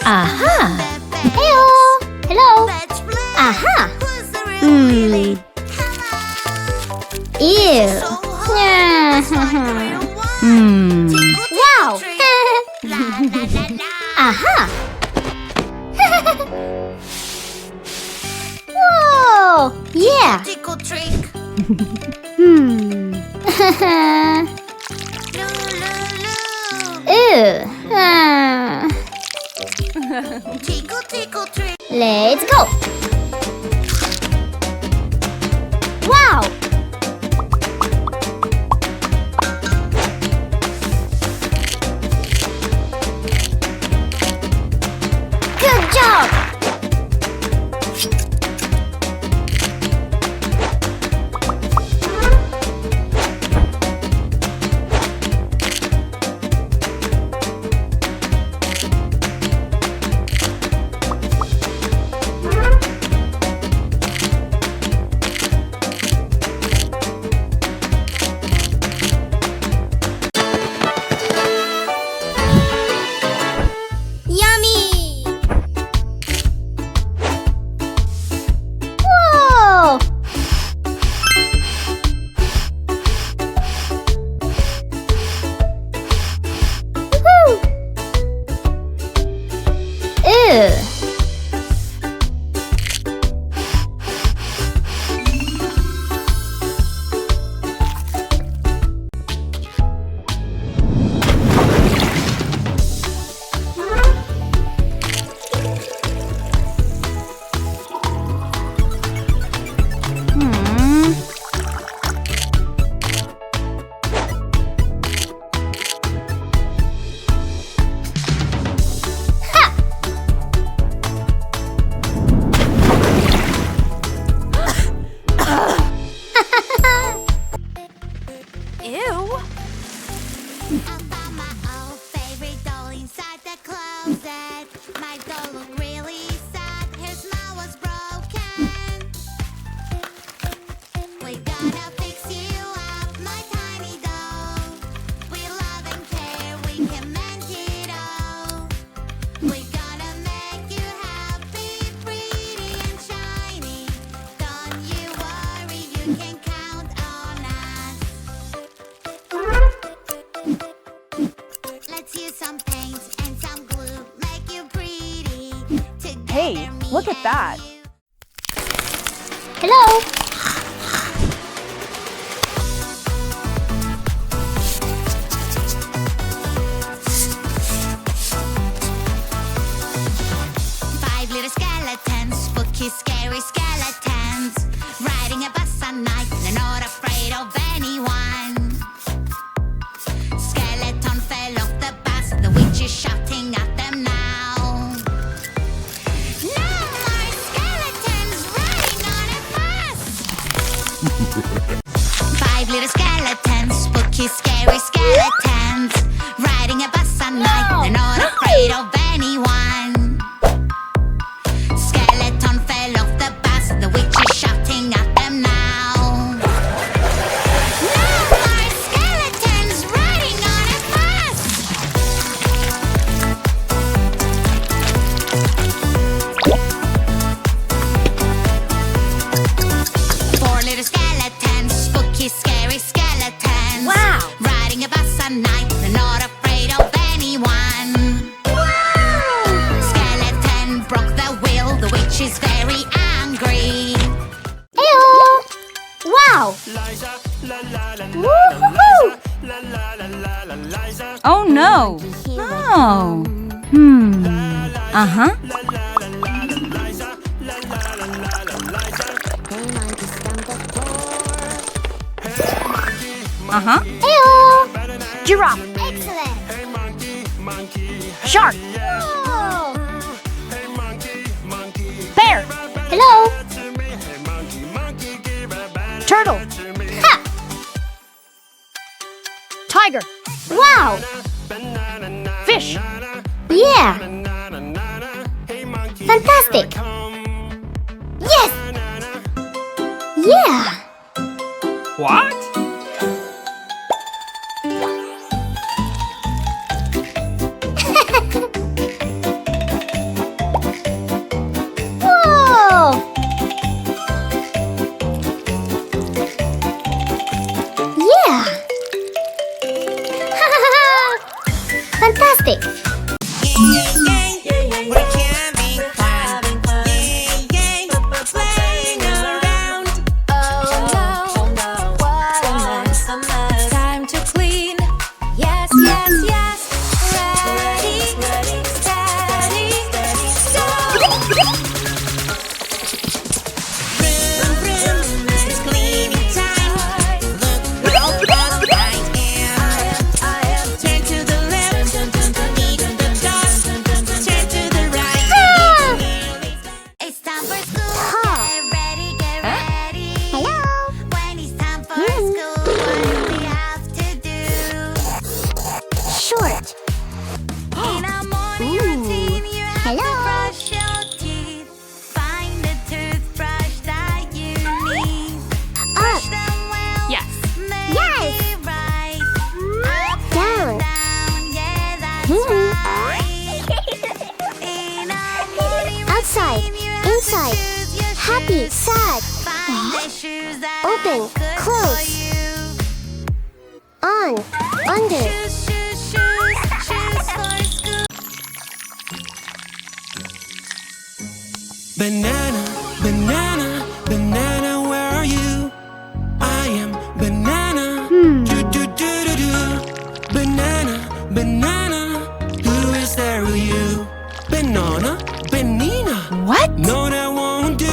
Aha! Heyo! Hello! Aha! Ew! Wow! Aha! Whoa! Yeah! Tickle trick. Ew! Tickle tickle trick. Let's go! Wow! Good job! Yummy. Whoa! Woohoo! Ew! Ew. I found my old favorite doll inside the closet. My doll looked really sad. Her smile was broken. We're gonna fix you up, my tiny doll. We love and care, we can mend it all. We're gonna make you happy, pretty and shiny. Don't you worry, you can count on us. Let's use some paint and some glue, make you pretty. Together, Hey, look me at that. and you. Hello! Five little skeletons, spooky, scary skeletons, riding a bus at night, they're not afraid of anyone. Skeleton fell off the bus, the witch is shouting at them now. No more skeletons riding on a bus. Five little skeletons, spooky, scary skeletons, riding a bus at night, they're not afraid of anyone. Skeleton fell off the bus, the witch is shouting at them now. No more skeletons riding on a bus. Four little skeletons, spooky, scary skeletons. Wow. Riding a bus at night, they're not afraid of anyone. Skeleton broke the wheel, the witch is very angry. Heyo! Wow! Woohoo! Oh no! Oh. Uh-huh. Uh-huh. Heyo! Giraffe. Excellent! Shark. Whoa! Bear. Hello! Turtle. Ha! Tiger. Wow! Fish. Yeah! Fantastic! Yes! Yeah! What? outside, inside, happy, sad, open, close, on, under. Banana, banana, banana, where are you? I am banana. Do, do, do, do, do. Banana, banana, who is there with you? Banana, banana. What? No, that won't do.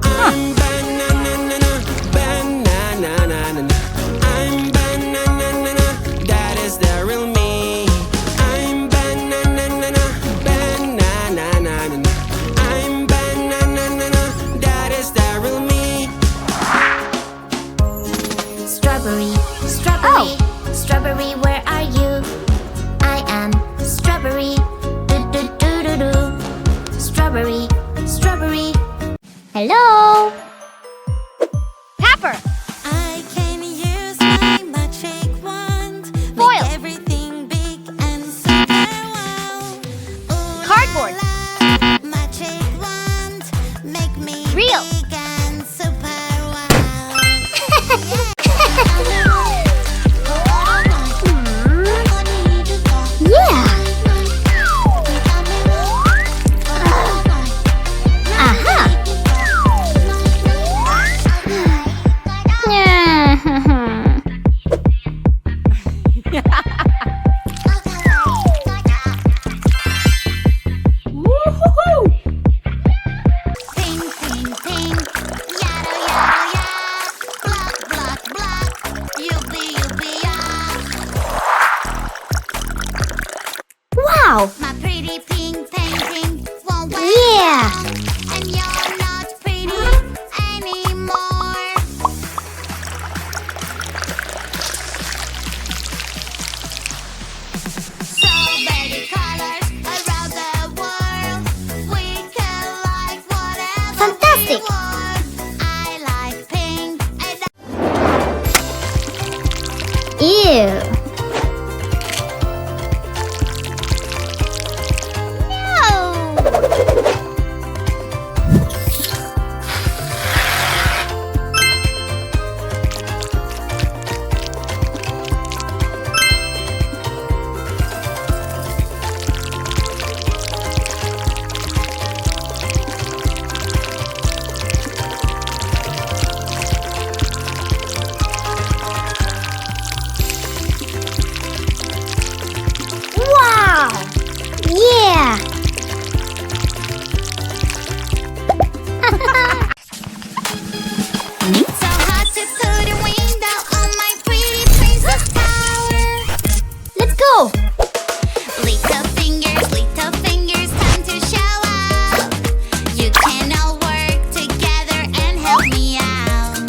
I'm banana, banana. I'm banana, that is the real me. I'm banana, banana. I'm banana, that is the real me. Strawberry, strawberry, strawberry, where are you? I am strawberry. Do do do do do. Strawberry, strawberry. Hello. Pepper. I can use my magic wand. Foil. Make everything big and super wow. Ooh, Cardboard. la, la, magic wand. Make me Real. big and super wow. Yeah. Aha. Ping, ping, ping. Yada, yada, yada. Block, block, block. Yuppie, yuppie, yeah. Wow. My pretty pink painting won't wear Yeah. down, and you're not pretty anymore. So many colors around the world. We can like whatever Fantastic. we want. I like pink and Ew. Wow. Yeah. so hard to put a window on my pretty princess tower. Let's go. Little fingers, time to show up. You can all work together and help me out.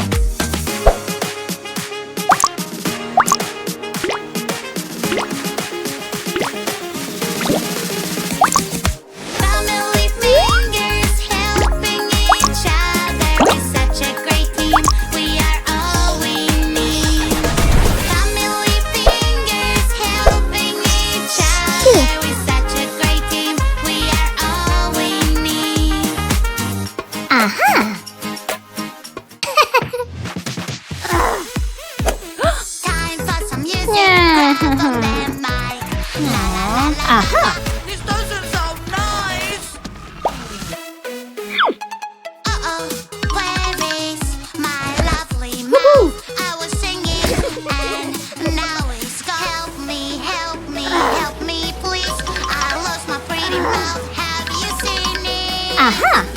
Family fingers helping each other is such a great team. We are all we need. Family fingers helping each other is such a great team. We are all we need. Aha. Time for some music. Yeah. Grab on that mic. La la la la. Aha. This doesn't sound nice. Uh-oh, where is my lovely mouth? I was singing and now it's gone. Help me, help me, help me, please. I lost my pretty mouth. Have you seen it? Aha.